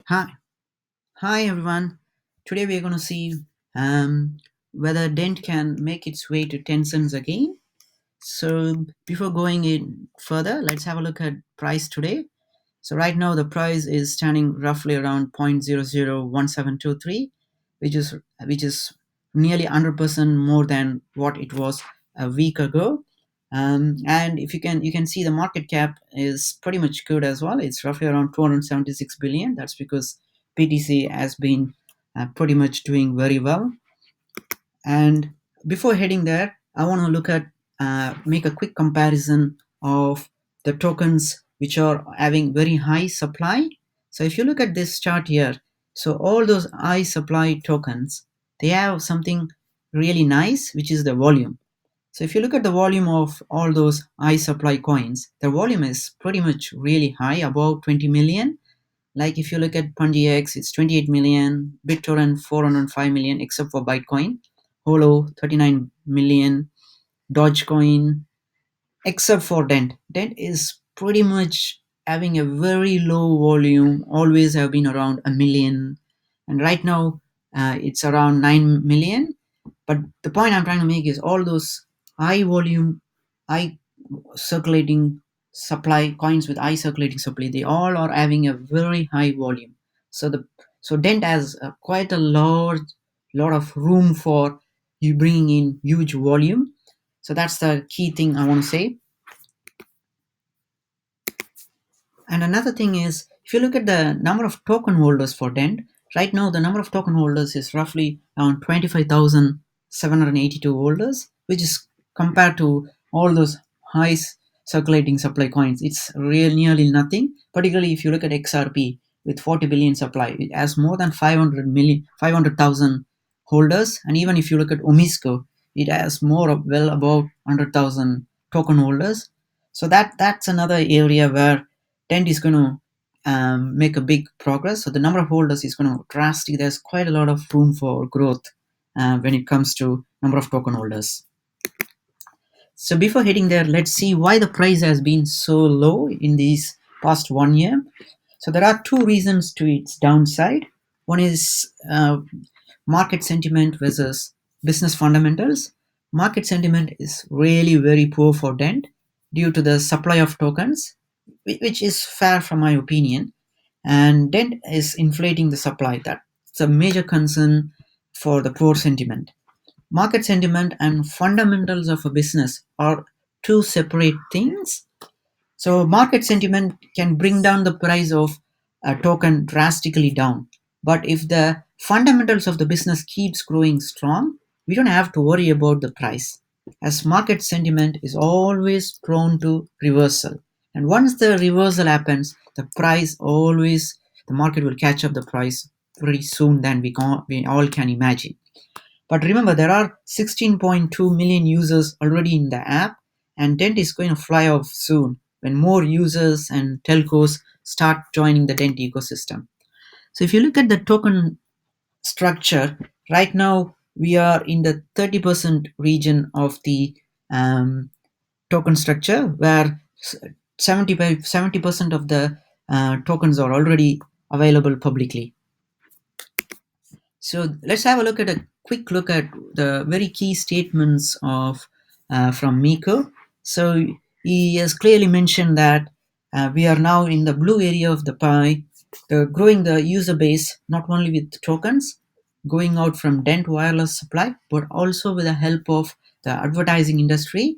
Hi, hi everyone. Today we're going to see um, whether Dent can make its way to 10 cents again. So before going in further, let's have a look at price today. So right now the price is standing roughly around 0.001723, which is which is nearly 100% more than what it was a week ago. And if you can see the market cap is pretty much good as well. It's roughly around 276 billion. That's because PTC has been pretty much doing very well. And before heading there, I want to look at make a quick comparison of the tokens which are having very high supply. So if you look at this chart here, so all those high supply tokens, they have something really nice, which is the volume. So if you look at the volume of all those high supply coins, the volume is pretty much really high, about 20 million. Like if you look at PungiX, it's 28 million, BitTorrent 405 million, except for Bitcoin, Holo 39 million, Dogecoin, except for Dent. Dent is pretty much having a very low volume, always have been around a million, and right now it's around 9 million. But the point I'm trying to make is all those high volume, high circulating supply coins with high circulating supply, they all are having a very high volume. So Dent has quite a large lot of room for you bringing in huge volume. So that's the key thing I want to say. And another thing is, if you look at the number of token holders for Dent, right now the number of token holders is roughly around 25,782 holders, which is compared to all those high circulating supply coins. It's real nearly nothing, particularly if you look at XRP with 40 billion supply. It has more than 500,000 holders. And even if you look at Omisco, it has more well above 100,000 token holders. So that's another area where Dent is going to make a big progress. So the number of holders is going to drastically. There's quite a lot of room for growth when it comes to number of token holders. So before heading there, let's see why the price has been so low in these past 1 year. So there are two reasons to its downside. One is market sentiment versus business fundamentals. Market sentiment is really very poor for Dent due to the supply of tokens, which is fair from my opinion. And Dent is inflating the supply. That's a major concern for the poor sentiment. Market sentiment and fundamentals of a business are two separate things. So market sentiment can bring down the price of a token drastically down. But if the fundamentals of the business keeps growing strong, we don't have to worry about the price, as market sentiment is always prone to reversal. And once the reversal happens, the market will catch up the price pretty soon than we all can imagine. But remember, there are 16.2 million users already in the app, and Dent is going to fly off soon when more users and telcos start joining the Dent ecosystem. So if you look at the token structure, right now we are in the 30% region of the um, token structure, where 70% of the tokens are already available publicly. So let's have a look at a quick look at the very key statements of from Miko. So he has clearly mentioned that we are now in the blue area of the pie, growing the user base not only with tokens going out from Dent wireless supply, but also with the help of the advertising industry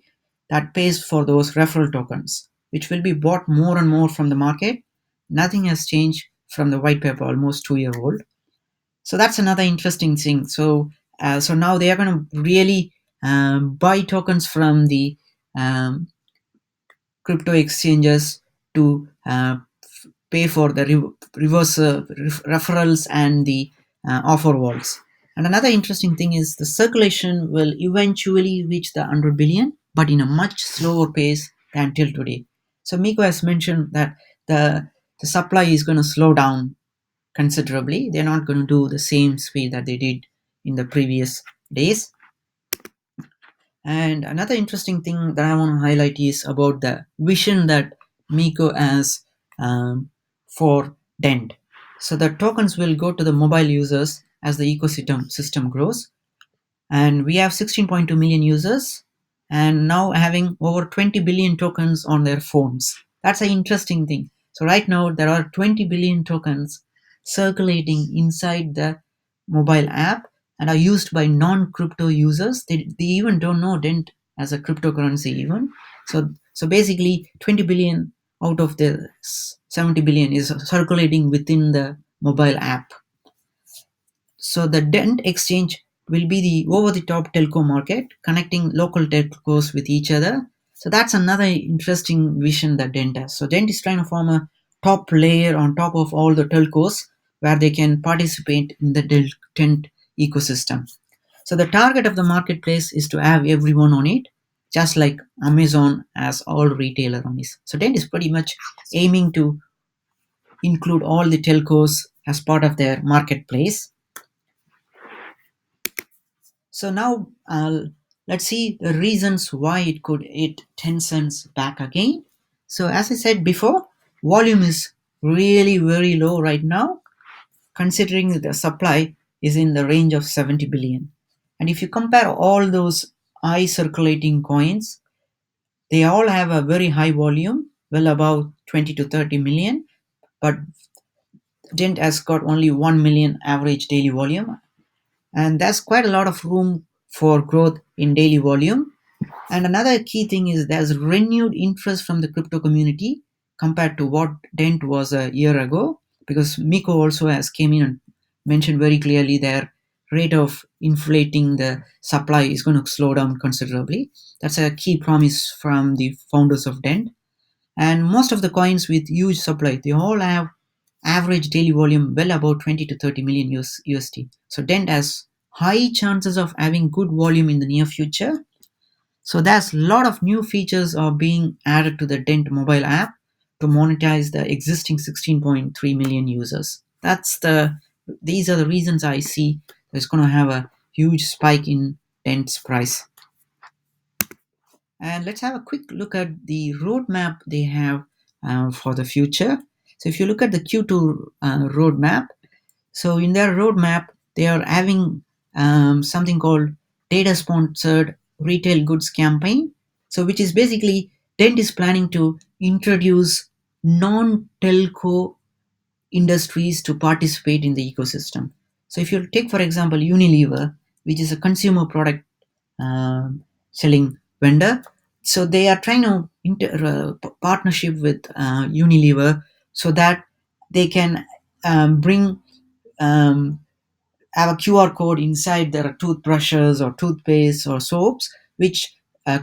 that pays for those referral tokens, which will be bought more and more from the market. Nothing has changed from the white paper, almost 2 year old. So that's another interesting thing. So now they are going to really buy tokens from the um, crypto exchanges to pay for the reverse referrals and the offer walls. And another interesting thing is the circulation will eventually reach the 100 billion, but in a much slower pace than till today. So Miko has mentioned that the the supply is going to slow down considerably. They're not going to do the same speed that they did in the previous days. And another interesting thing that I want to highlight is about the vision that Miko has for Dent. So the tokens will go to the mobile users as the ecosystem grows. And we have 16.2 million users and now having over 20 billion tokens on their phones. That's an interesting thing. So right now there are 20 billion tokens circulating inside the mobile app and are used by non-crypto users. They even don't know Dent as a cryptocurrency even. So basically 20 billion out of the 70 billion is circulating within the mobile app. So the Dent Exchange will be the over-the-top telco market, connecting local telcos with each other. So that's another interesting vision that Dent has. So Dent is trying to form a top layer on top of all the telcos where they can participate in the Dent ecosystem. So the target of the marketplace is to have everyone on it, just like Amazon has all retailer on it. So Dent is pretty much aiming to include all the telcos as part of their marketplace. So now let's see the reasons why it could hit 10 cents back again. So as I said before, volume is really very low right now, considering the supply is in the range of 70 billion. And if you compare all those high circulating coins, they all have a very high volume, well above 20 to 30 million, but Dent has got only 1 million average daily volume. And there's quite a lot of room for growth in daily volume. And another key thing is there's renewed interest from the crypto community compared to what Dent was a year ago, because Miko also has came in and mentioned very clearly their rate of inflating the supply is going to slow down considerably. That's a key promise from the founders of Dent. And most of the coins with huge supply, they all have average daily volume well about 20 to 30 million USD. So Dent has high chances of having good volume in the near future. So there's a lot of new features are being added to the Dent mobile app to monetize the existing 16.3 million users. These are the reasons I see it's going to have a huge spike in Dent's price. And let's have a quick look at the roadmap they have for the future. So if you look at the Q2 roadmap, so in their roadmap, they are having something called data sponsored retail goods campaign. So which is basically Dent is planning to introduce non-telco industries to participate in the ecosystem. So if you take, for example, Unilever, which is a consumer product selling vendor, so they are trying to partnership with Unilever so that they can bring um, have a QR code inside their toothbrushes or toothpaste or soaps, which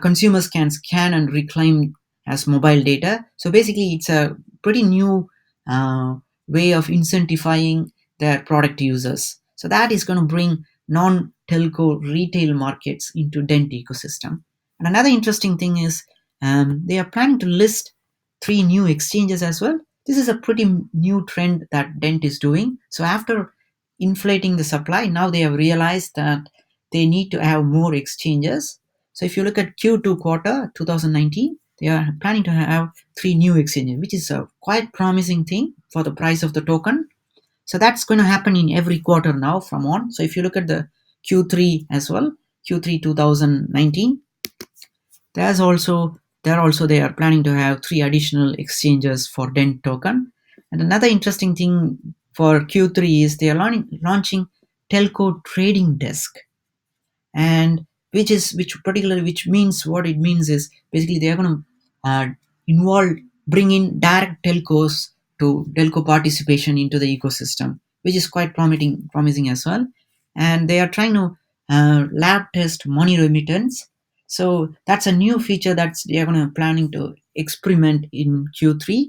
consumers can scan and reclaim as mobile data. So basically, it's a pretty new uh, way of incentivizing their product users. So that is going to bring non-telco retail markets into Dent ecosystem. And another interesting thing is they are planning to list three new exchanges as well. This is a pretty new trend that Dent is doing. So after inflating the supply, now they have realized that they need to have more exchanges. So if you look at Q2 quarter 2019, they are planning to have three new exchanges, which is a quite promising thing for the price of the token. So that's going to happen in every quarter now from on. So if you look at the Q3 as well, Q3 2019, there's also they are planning to have three additional exchanges for Dent token. And another interesting thing for Q3 is they are launching telco trading desk, and which means what it means is basically they are going to involve bring in direct telcos to telco participation into the ecosystem, which is quite promising as well. And they are trying to lab test money remittance. So that's a new feature that they are going to planning to experiment in Q3.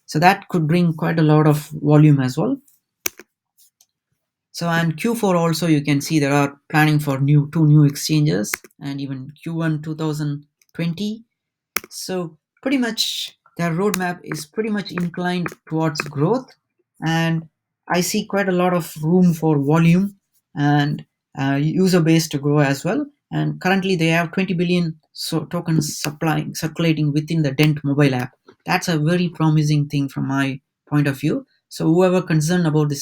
So that could bring quite a lot of volume as well. So and Q4 also you can see there are planning for two new exchanges, and even Q1 2020. So pretty much their roadmap is pretty much inclined towards growth, and I see quite a lot of room for volume and user base to grow as well. And currently they have 20 billion tokens supplying circulating within the Dent mobile app. That's a very promising thing from my point of view. So whoever concerned about the